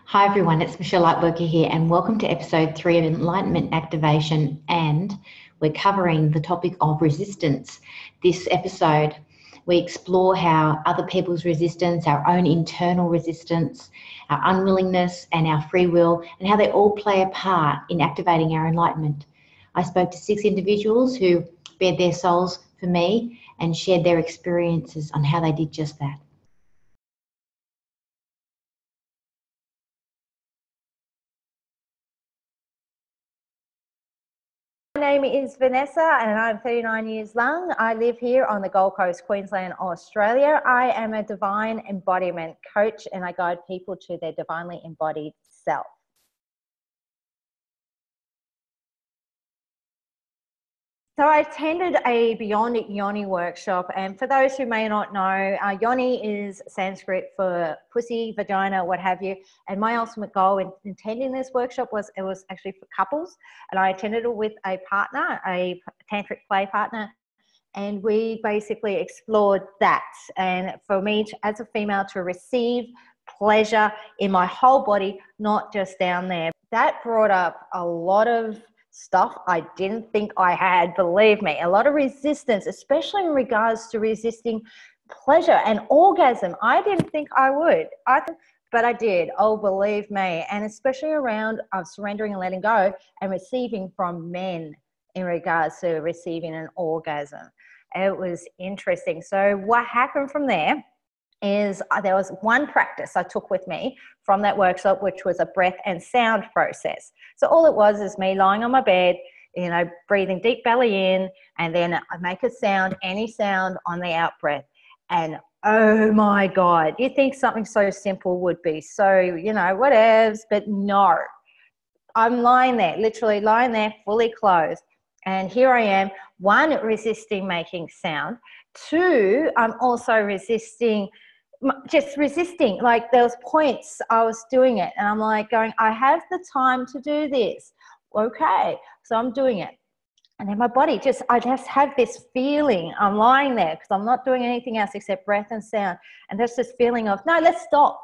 Hi everyone, it's Michelle Lightworker here and welcome to episode 3 of Enlightenment Activation, and we're covering the topic of resistance. This episode we explore how other people's resistance, our own internal resistance, our unwillingness and our free will, and how they all play a part in activating our enlightenment. I spoke to 6 individuals who bared their souls for me and shared their experiences on how they did just that. My name is Vanessa and I'm 39 years young. I live here on the Gold Coast, Queensland, Australia. I am a divine embodiment coach and I guide people to their divinely embodied self. So I attended a Beyond Yoni workshop, and for those who may not know, Yoni is Sanskrit for pussy, vagina, what have you. And my ultimate goal in attending this workshop was actually for couples, and I attended it with a partner, a tantric play partner, and we basically explored that. And for me, as a female, to receive pleasure in my whole body, not just down there, that brought up a lot of stuff I didn't think I had, believe me, a lot of resistance, especially in regards to resisting pleasure and orgasm. I didn't think I would, but I did. Oh, believe me. And especially around surrendering and letting go and receiving from men in regards to receiving an orgasm. It was interesting. So what happened from there is there was one practice I took with me from that workshop, which was a breath and sound process. So all it was is me lying on my bed, breathing deep belly in, and then I make a sound, any sound on the out breath. And oh my God, you think something so simple would be so, whatevs, but no. I'm lying there, literally lying there, fully clothed. And here I am, 1, resisting making sound. 2, I'm also resisting, like there was points I was doing it and I'm like going, I have the time to do this. Okay, so I'm doing it. And then my body I just have this feeling, I'm lying there because I'm not doing anything else except breath and sound. And there's this feeling of, no, let's stop.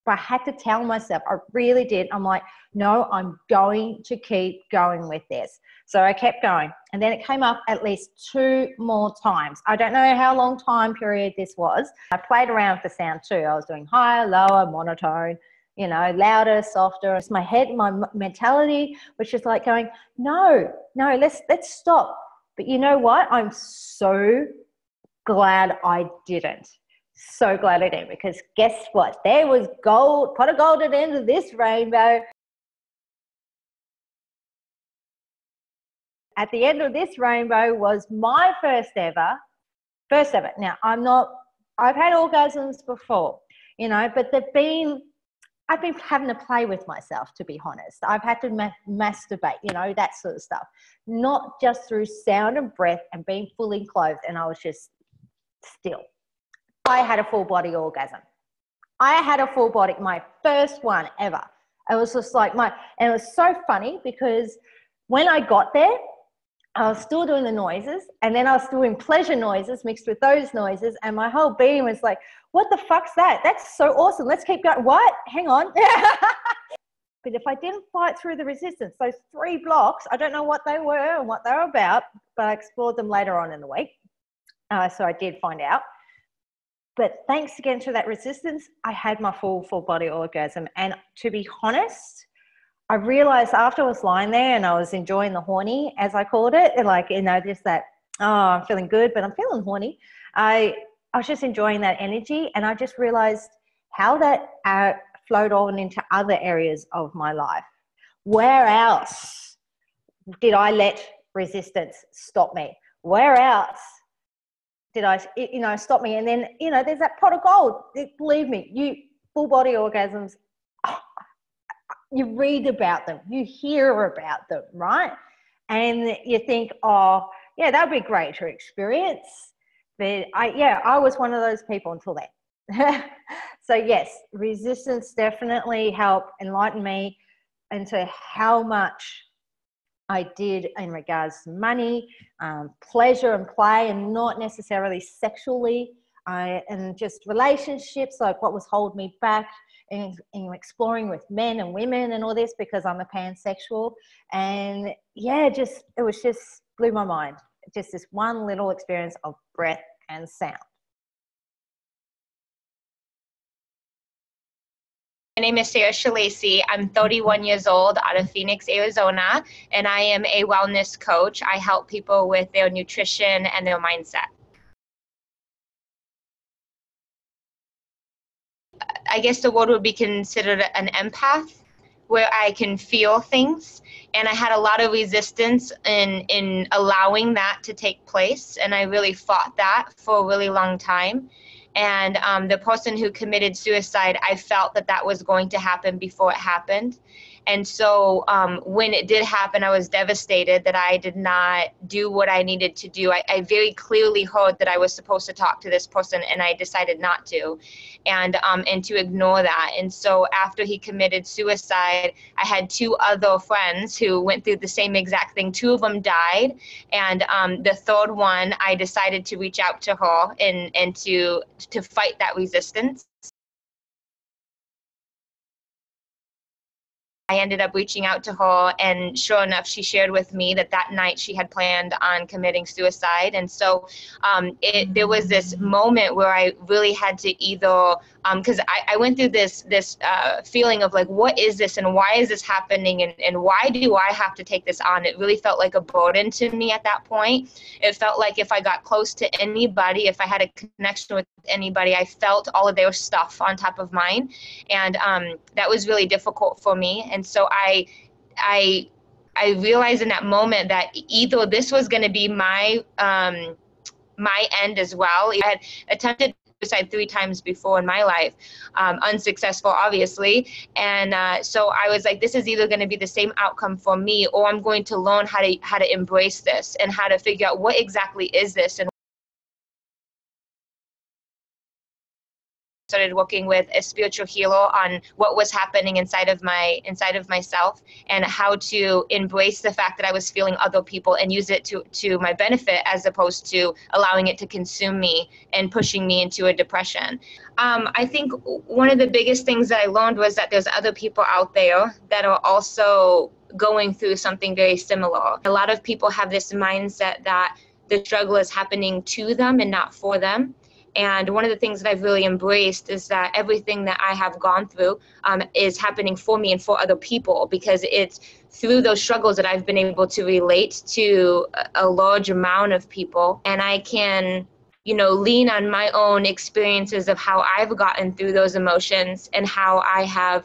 But I had to tell myself, I really did. I'm like, no, I'm going to keep going with this. So I kept going. And then it came up at least 2 more times. I don't know how long time period this was. I played around with the sound too. I was doing higher, lower, monotone, louder, softer. It's my head, my mentality, which is like going, no, let's stop. But you know what? I'm so glad I didn't. So glad I did, because guess what? There was gold, pot of gold at the end of this rainbow. At the end of this rainbow was my first ever. Now, I've had orgasms before, but I've been having to play with myself, to be honest. I've had to masturbate, that sort of stuff. Not just through sound and breath and being fully clothed, and I was just still. I had a full body orgasm. My first one ever. It was just like and it was so funny because when I got there, I was still doing the noises, and then I was doing pleasure noises mixed with those noises, and my whole being was like, what the fuck's that? That's so awesome. Let's keep going. What? Hang on. But if I didn't fight through the resistance, those 3 blocks, I don't know what they were and what they were about, but I explored them later on in the week. So I did find out. But thanks again to that resistance, I had my full body orgasm. And to be honest, I realized after I was lying there and I was enjoying the horny, as I called it, just that, oh, I'm feeling good, but I'm feeling horny. I was just enjoying that energy, and I just realized how that flowed on into other areas of my life. Where else did I let resistance stop me? Where else did I stop me? And then, there's that pot of gold. Believe me, full body orgasms, you read about them, you hear about them, right? And you think, oh, yeah, that'd be great to experience. But I was one of those people until then. So yes, resistance definitely helped enlighten me into how much I did in regards to money, pleasure and play, and not necessarily sexually. and just relationships, like what was holding me back in exploring with men and women and all this, because I'm a pansexual. And yeah, it was just blew my mind. Just this one little experience of breath and sound. My name is Schillici. I'm 31 years old, out of Phoenix, Arizona, and I am a wellness coach. I help people with their nutrition and their mindset. I guess the word would be considered an empath, where I can feel things. And I had a lot of resistance in allowing that to take place. And I really fought that for a really long time. And the person who committed suicide, I felt that was going to happen before it happened. And so when it did happen, I was devastated that I did not do what I needed to do. I very clearly heard that I was supposed to talk to this person, and I decided not to, and to ignore that. And so after he committed suicide, I had two other friends who went through the same exact thing. Two of them died, and the third one, I decided to reach out to her and to fight that resistance. I ended up reaching out to her, and sure enough, she shared with me that night she had planned on committing suicide. And so there was this moment where I really had to either, because I went through this feeling of like, what is this and why is this happening, and why do I have to take this on? It really felt like a burden to me at that point. It felt like if I got close to anybody, if I had a connection with anybody, I felt all of their stuff on top of mine. And that was really difficult for me. And so I realized in that moment that either this was going to be my end as well. I had attempted suicide 3 times before in my life, unsuccessful, obviously. And so I was like, this is either going to be the same outcome for me, or I'm going to learn how to embrace this and how to figure out what exactly is this. And started working with a spiritual healer on what was happening inside of myself, and how to embrace the fact that I was feeling other people and use it to my benefit, as opposed to allowing it to consume me and pushing me into a depression. I think one of the biggest things that I learned was that there's other people out there that are also going through something very similar. A lot of people have this mindset that the struggle is happening to them and not for them. And one of the things that I've really embraced is that everything that I have gone through is happening for me and for other people, because it's through those struggles that I've been able to relate to a large amount of people. And I can, lean on my own experiences of how I've gotten through those emotions and how I have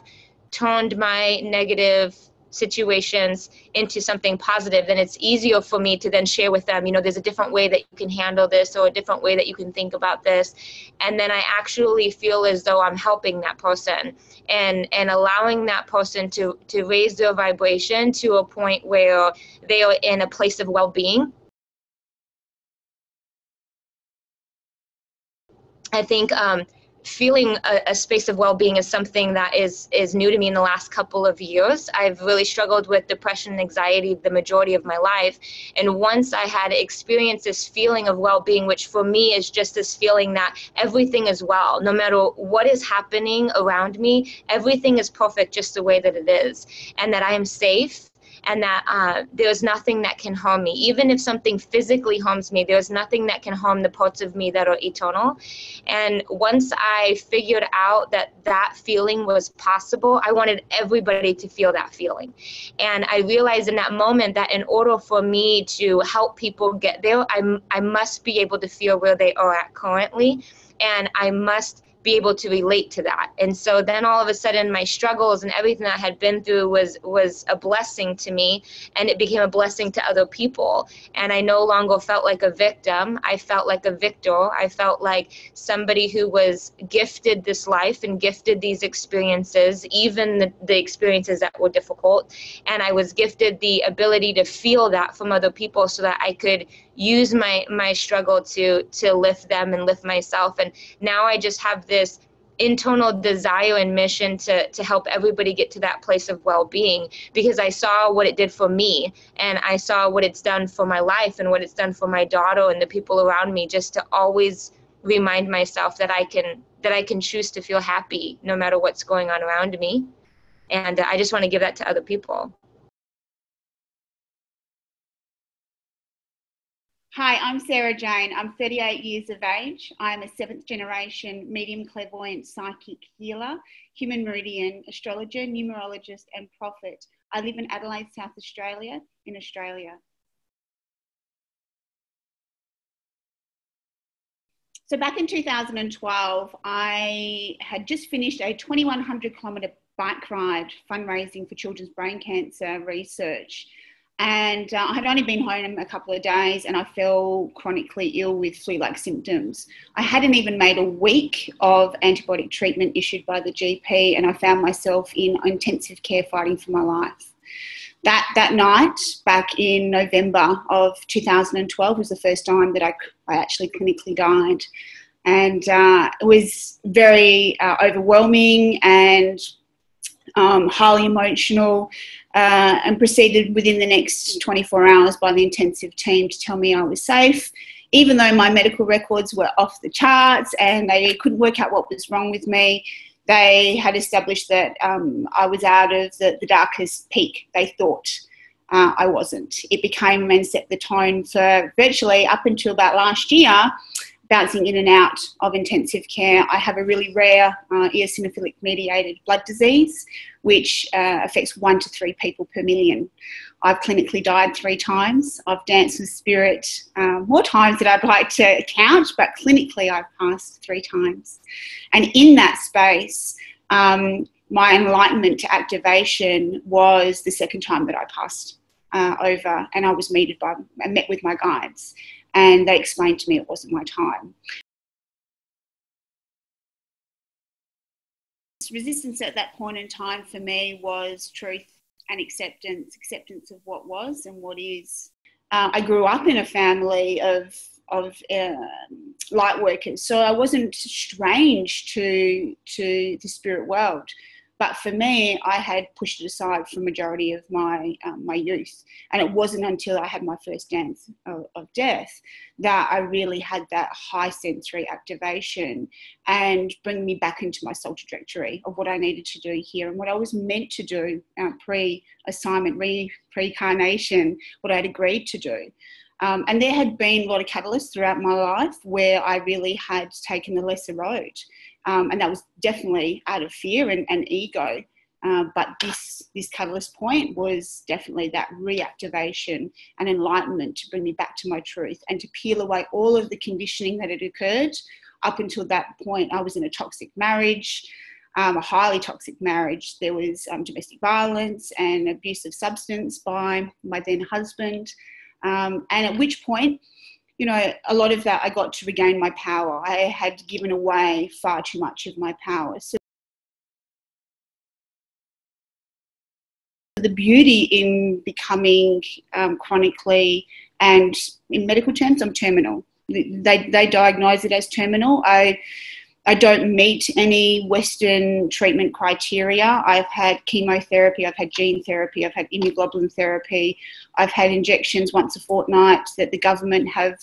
turned my negative situations into something positive. Then it's easier for me to then share with them, there's a different way that you can handle this, or a different way that you can think about this. And then I actually feel as though I'm helping that person and allowing that person to raise their vibration to a point where they are in a place of well-being. I think feeling a space of well-being is something that is new to me in the last couple of years. I've really struggled with depression and anxiety the majority of my life. And once I had experienced this feeling of well-being, which for me is just this feeling that everything is well, no matter what is happening around me, everything is perfect just the way that it is, and that I am safe, and that there's nothing that can harm me. Even if something physically harms me, there's nothing that can harm the parts of me that are eternal. And once I figured out that feeling was possible, I wanted everybody to feel that feeling. And I realized in that moment that in order for me to help people get there, I must be able to feel where they are at currently, and I must be able to relate to that. And so then all of a sudden my struggles and everything that I had been through was a blessing to me, and it became a blessing to other people. And I no longer felt like a victim. I felt like a victor. I felt like somebody who was gifted this life and gifted these experiences, even the experiences that were difficult. And I was gifted the ability to feel that from other people, so that I could use my struggle to lift them and lift myself. And now I just have this internal desire and mission to help everybody get to that place of well-being, because I saw what it did for me, and I saw what it's done for my life and what it's done for my daughter and the people around me, just to always remind myself that I can choose to feel happy no matter what's going on around me. And I just want to give that to other people. Hi, I'm Sarah Jayne. I'm 38 years of age. I'm a 7th generation medium, clairvoyant, psychic healer, human meridian astrologer, numerologist and prophet. I live in Adelaide, South Australia, in Australia. So back in 2012, I had just finished a 2,100 kilometre bike ride fundraising for children's brain cancer research. And I had only been home a couple of days and I fell chronically ill with flu-like symptoms. I hadn't even made a week of antibiotic treatment issued by the GP, and I found myself in intensive care fighting for my life. That night, back in November of 2012, was the first time that I actually clinically died. And it was very overwhelming and highly emotional, and proceeded within the next 24 hours by the intensive team to tell me I was safe, even though my medical records were off the charts and they couldn't work out what was wrong with me. They had established that I was out of the darkest peak, they thought. I wasn't. It became and set the tone for virtually up until about last year, bouncing in and out of intensive care. I have a really rare eosinophilic mediated blood disease, which affects 1 to 3 people per million. I've clinically died 3 times. I've danced with spirit more times than I'd like to count, but clinically I've passed 3 times. And in that space, my enlightenment activation was the second time that I passed over, and I was met with my guides. And they explained to me it wasn't my time. Resistance at that point in time for me was truth and acceptance of what was and what is. I grew up in a family of light workers, so I wasn't strange to the spirit world. But for me, I had pushed it aside for the majority of my youth. And it wasn't until I had my first dance of death that I really had that high sensory activation and bring me back into my soul trajectory of what I needed to do here and what I was meant to do pre-assignment, pre-carnation, what I had agreed to do. And there had been a lot of catalysts throughout my life where I really had taken the lesser road. And that was definitely out of fear and ego. But this catalyst point was definitely that reactivation and enlightenment to bring me back to my truth and to peel away all of the conditioning that had occurred. Up until that point, I was in a toxic marriage, a highly toxic marriage. There was domestic violence and abuse of substance by my then husband. And at which point, you know, a lot of that I got to regain my power. I had given away far too much of my power. So the beauty in becoming chronically, and in medical terms, I'm terminal. They diagnose it as terminal. I don't meet any Western treatment criteria. I've had chemotherapy, I've had gene therapy, I've had immunoglobulin therapy, I've had injections once a fortnight that the government have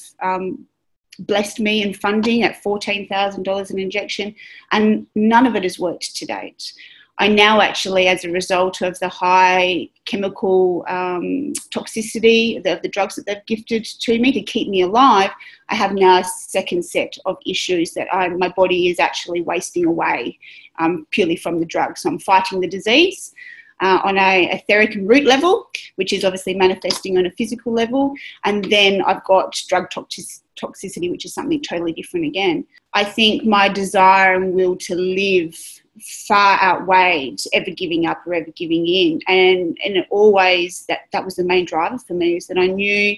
blessed me in funding at $14,000 an injection, and none of it has worked to date. I now actually, as a result of the high chemical toxicity of the drugs that they've gifted to me to keep me alive, I have now a second set of issues that my body is actually wasting away purely from the drugs. So I'm fighting the disease on a etheric and root level, which is obviously manifesting on a physical level. And then I've got drug toxicity, which is something totally different again. I think my desire and will to live far outweighed ever giving up or ever giving in, and it always that was the main driver for me, is that I knew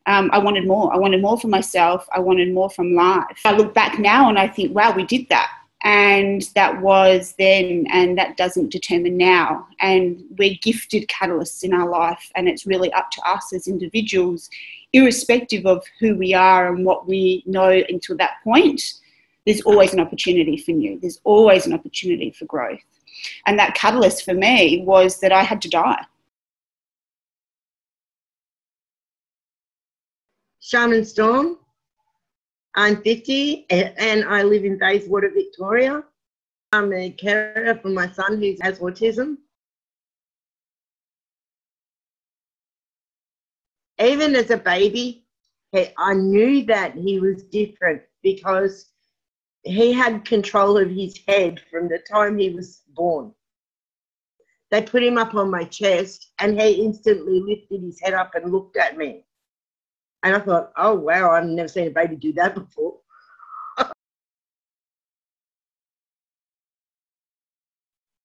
I wanted more for myself, I wanted more from life. I look back now and I think, wow, we did that, and that was then, and that doesn't determine now, and we're gifted catalysts in our life, and it's really up to us as individuals, irrespective of who we are and what we know until that point. There's always an opportunity for new. There's always an opportunity for growth. And that catalyst for me was that I had to die. Shaman Storm. I'm 50 and I live in Bayswater, Victoria. I'm a carer for my son who has autism. Even as a baby, I knew that he was different because he had control of his head from the time he was born. They put him up on my chest and he instantly lifted his head up and looked at me. And I thought, oh, wow, I've never seen a baby do that before.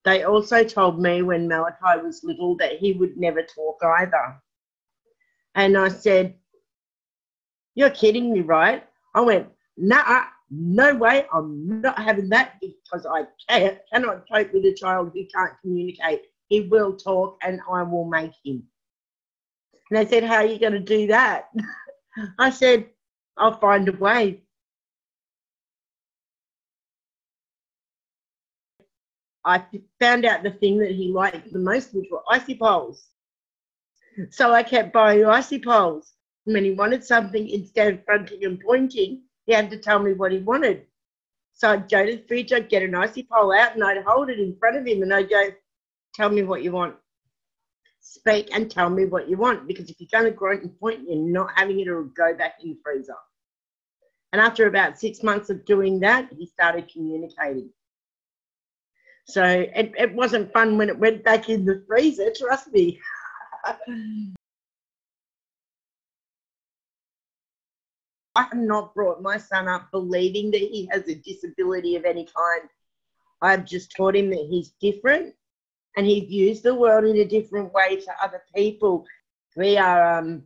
They also told me when Malachi was little that he would never talk either. And I said, you're kidding me, right? I went, nah, no way, I'm not having that because I cannot cope with a child who can't communicate. He will talk and I will make him. And they said, how are you going to do that? I said, I'll find a way. I found out the thing that he liked the most, which were icy poles. So I kept buying icy poles. When he wanted something, instead of fronting and pointing, he had to tell me what he wanted. So I'd go to the fridge, I'd get an icy pole out and I'd hold it in front of him and I'd go, tell me what you want. Speak and tell me what you want, because if you're going to grunt and point, you're not having it, or go back in the freezer. And after about 6 months of doing that, he started communicating. So it wasn't fun when it went back in the freezer, trust me. I have not brought my son up believing that he has a disability of any kind. I've just taught him that he's different and he views the world in a different way to other people. We are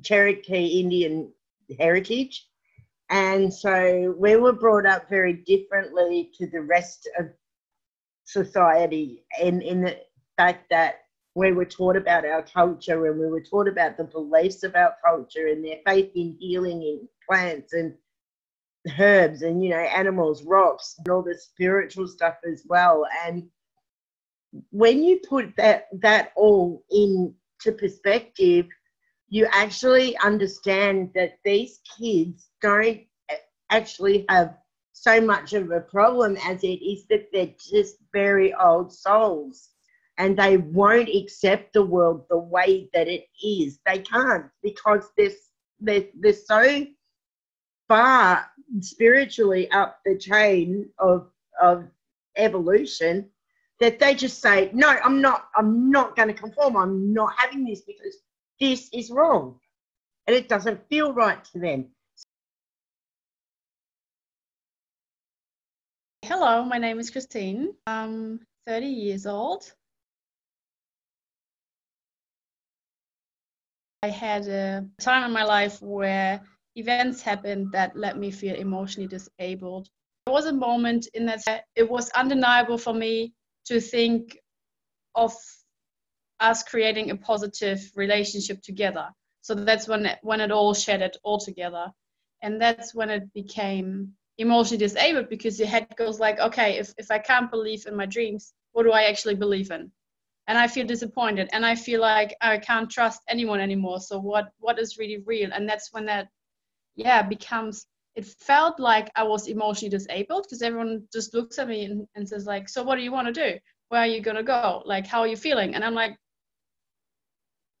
Cherokee Indian heritage, and so we were brought up very differently to the rest of society, in the fact that we were taught about our culture and we were taught about the beliefs of our culture and their faith in healing in plants and herbs and, you know, animals, rocks, and all the spiritual stuff as well. And when you put that all into perspective, you actually understand that these kids don't actually have so much of a problem as it is that they're just very old souls and they won't accept the world the way that it is. They can't, because they're so far spiritually up the chain of evolution that they just say, no, I'm not going to conform. I'm not having this because this is wrong. And it doesn't feel right to them. Hello, my name is Christin. I'm 30 years old. I had a time in my life where events happened that led me feel emotionally disabled. There was a moment in that it was undeniable for me to think of us creating a positive relationship together. So that's when it all shattered altogether. And that's when it became emotionally disabled, because your head goes like, okay, if I can't believe in my dreams, what do I actually believe in? And I feel disappointed and I feel like I can't trust anyone anymore. So what is really real? And that's when that, becomes, it felt like I was emotionally disabled, because everyone just looks at me and says like, so what do you want to do? Where are you going to go? Like, how are you feeling? And I'm like,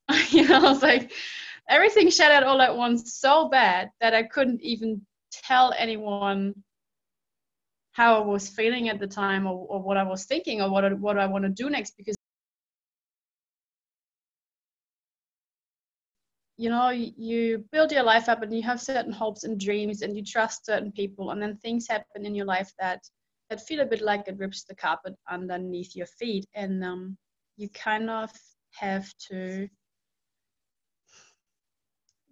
I was like, everything shattered all at once so bad that I couldn't even tell anyone how I was feeling at the time, or what I was thinking, or what I want to do next, because you know, you build your life up and you have certain hopes and dreams and you trust certain people, and then things happen in your life that feel a bit like it rips the carpet underneath your feet, and you kind of have to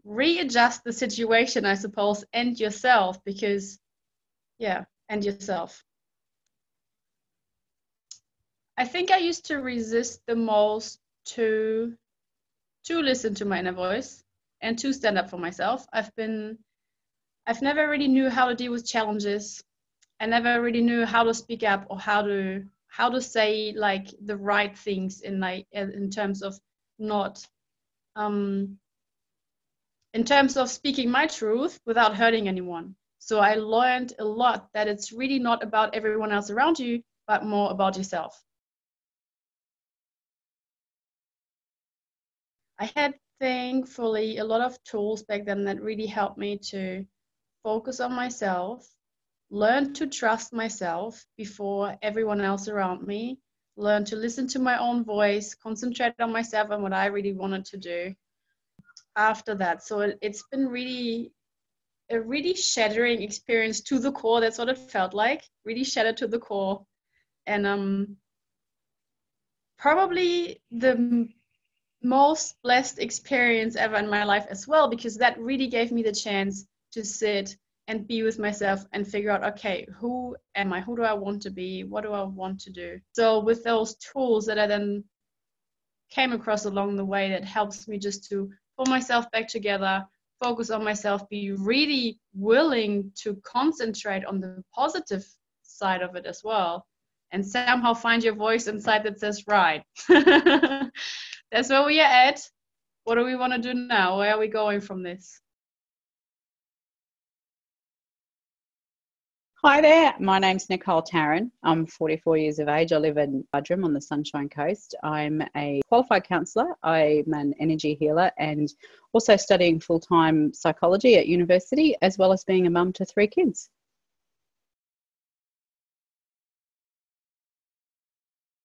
readjust the situation, I suppose, and yourself, because and yourself. I think I used to resist the most to listen to my inner voice and to stand up for myself. I've never really knew how to deal with challenges. I never really knew how to speak up, or how to say like the right things in terms of not in terms of speaking my truth without hurting anyone. So I learned a lot that it's really not about everyone else around you, but more about yourself. I had, thankfully, a lot of tools back then that really helped me to focus on myself, learn to trust myself before everyone else around me, learn to listen to my own voice, concentrate on myself and what I really wanted to do after that. So it's been a really shattering experience to the core. That's what it felt like, really shattered to the core. And probably the most blessed experience ever in my life as well, because that really gave me the chance to sit and be with myself and figure out, okay, who am I? Who do I want to be? What do I want to do? So with those tools that I then came across along the way, that helps me just to pull myself back together, focus on myself, be really willing to concentrate on the positive side of it as well, and somehow find your voice inside that says, right, that's where we are at. What do we want to do now? Where are we going from this? Hi there, my name's Nicole Taryn. I'm 44 years of age. I live in Budrum on the Sunshine Coast. I'm a qualified counsellor. I'm an energy healer and also studying full-time psychology at university, as well as being a mum to 3 kids.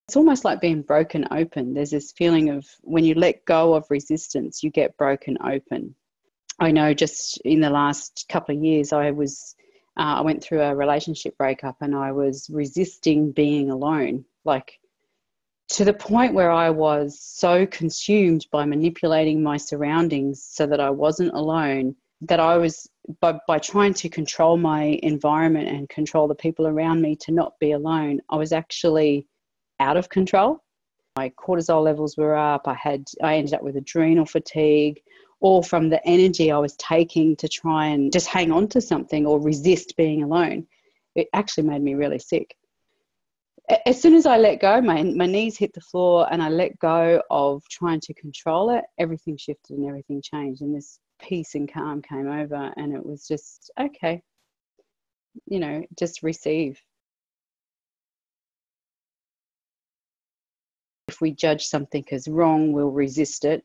It's almost like being broken open. There's this feeling of when you let go of resistance, you get broken open. I know just in the last couple of years, I went through a relationship breakup and I was resisting being alone, like to the point where I was so consumed by manipulating my surroundings so that I wasn't alone, that I was, by trying to control my environment and control the people around me to not be alone, I was actually out of control. My cortisol levels were up. I ended up with adrenal fatigue, all from the energy I was taking to try and just hang on to something or resist being alone. It actually made me really sick. As soon as I let go, my knees hit the floor and I let go of trying to control it, everything shifted and everything changed, and this peace and calm came over, and it was just, okay, just receive. If we judge something as wrong, we'll resist it.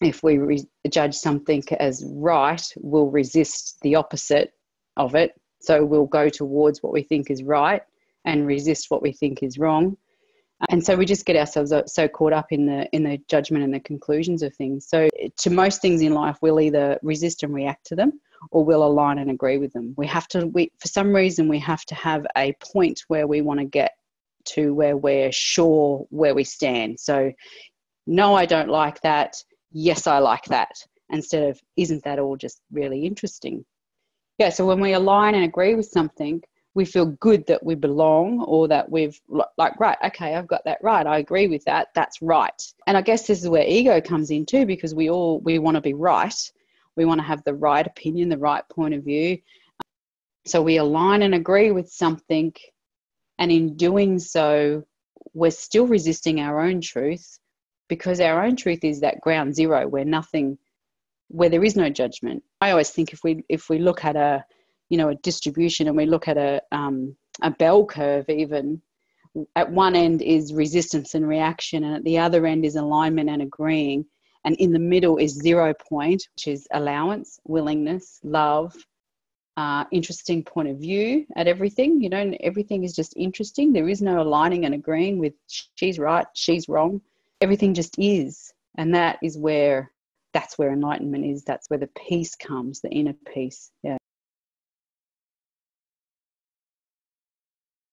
If we judge something as right, we'll resist the opposite of it. So we'll go towards what we think is right and resist what we think is wrong. And so we just get ourselves so caught up in the judgment and the conclusions of things. So to most things in life, we'll either resist and react to them, or we'll align and agree with them. For some reason, we have to have a point where we want to get to, where we're sure where we stand. So, no, I don't like that. Yes, I like that. Instead of, isn't that all just really interesting? Yeah, so when we align and agree with something, we feel good that we belong, or that we've like, right, okay, I've got that right. I agree with that. That's right. And I guess this is where ego comes in too, because we want to be right. We want to have the right opinion, the right point of view. So we align and agree with something, and in doing so, we're still resisting our own truth, because our own truth is that ground zero where there is no judgment. I always think if we look at a distribution, and we look at a bell curve, even at one end is resistance and reaction, and at the other end is alignment and agreeing, and in the middle is 0 point, which is allowance, willingness, love, interesting point of view at everything. Everything is just interesting. There is no aligning and agreeing with she's right, she's wrong. Everything just is. And that's where enlightenment is. That's where the peace comes, the inner peace. Yeah.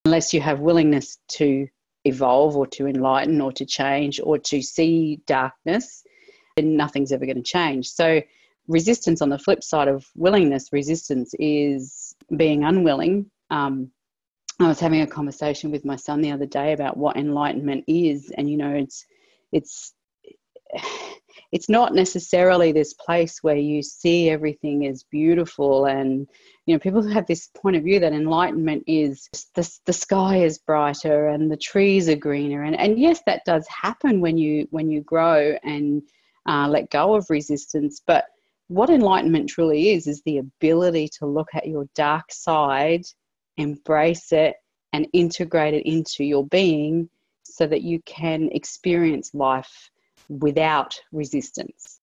Unless you have willingness to evolve or to enlighten or to change or to see darkness, then nothing's ever going to change. So resistance, on the flip side of willingness, resistance is being unwilling. I was having a conversation with my son the other day about what enlightenment is, and it's not necessarily this place where you see everything as beautiful, and people have this point of view that enlightenment is the sky is brighter and the trees are greener, and yes, that does happen when you grow and let go of resistance, but what enlightenment truly is the ability to look at your dark side, embrace it, and integrate it into your being so that you can experience life without resistance.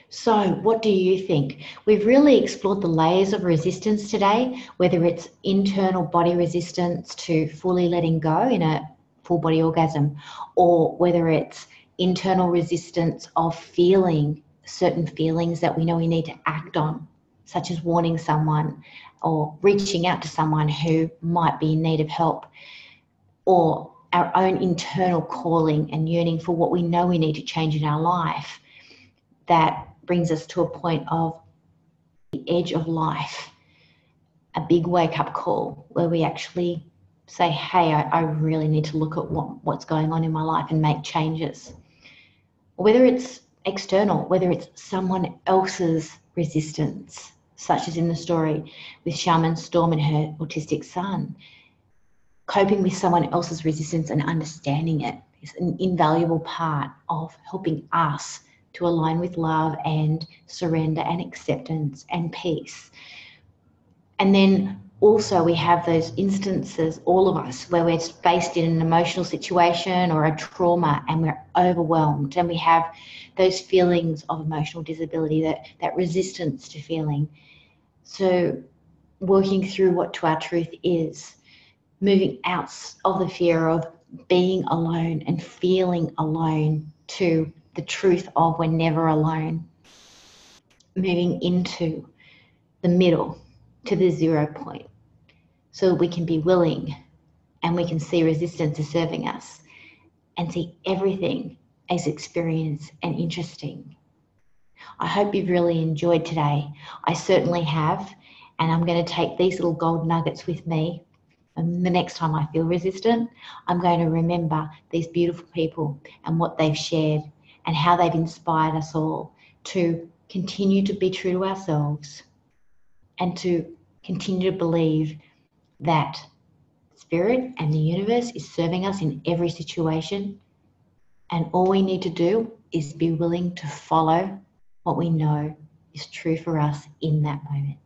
So, what do you think? We've really explored the layers of resistance today, whether it's internal body resistance to fully letting go in a full body orgasm, or whether it's internal resistance of feeling certain feelings that we know we need to act on, such as warning someone or reaching out to someone who might be in need of help, or our own internal calling and yearning for what we know we need to change in our life. That brings us to a point of the edge of life, a big wake-up call where we actually say, hey, I really need to look at what's going on in my life and make changes. Whether it's external, whether it's someone else's resistance, such as in the story with Shaman Storm and her autistic son. Coping with someone else's resistance and understanding it is an invaluable part of helping us to align with love and surrender and acceptance and peace. And then also we have those instances, all of us, where we're faced in an emotional situation or a trauma and we're overwhelmed, and we have those feelings of emotional disability, that resistance to feeling. So working through what to our truth is, moving out of the fear of being alone and feeling alone to the truth of we're never alone, moving into the middle to the 0 point, so we can be willing and we can see resistance as serving us and see everything as experience and interesting. I hope you've really enjoyed today. I certainly have, and I'm going to take these little gold nuggets with me. And the next time I feel resistant, I'm going to remember these beautiful people and what they've shared and how they've inspired us all to continue to be true to ourselves and to continue to believe that Spirit and the universe is serving us in every situation. And all we need to do is be willing to follow what we know is true for us in that moment.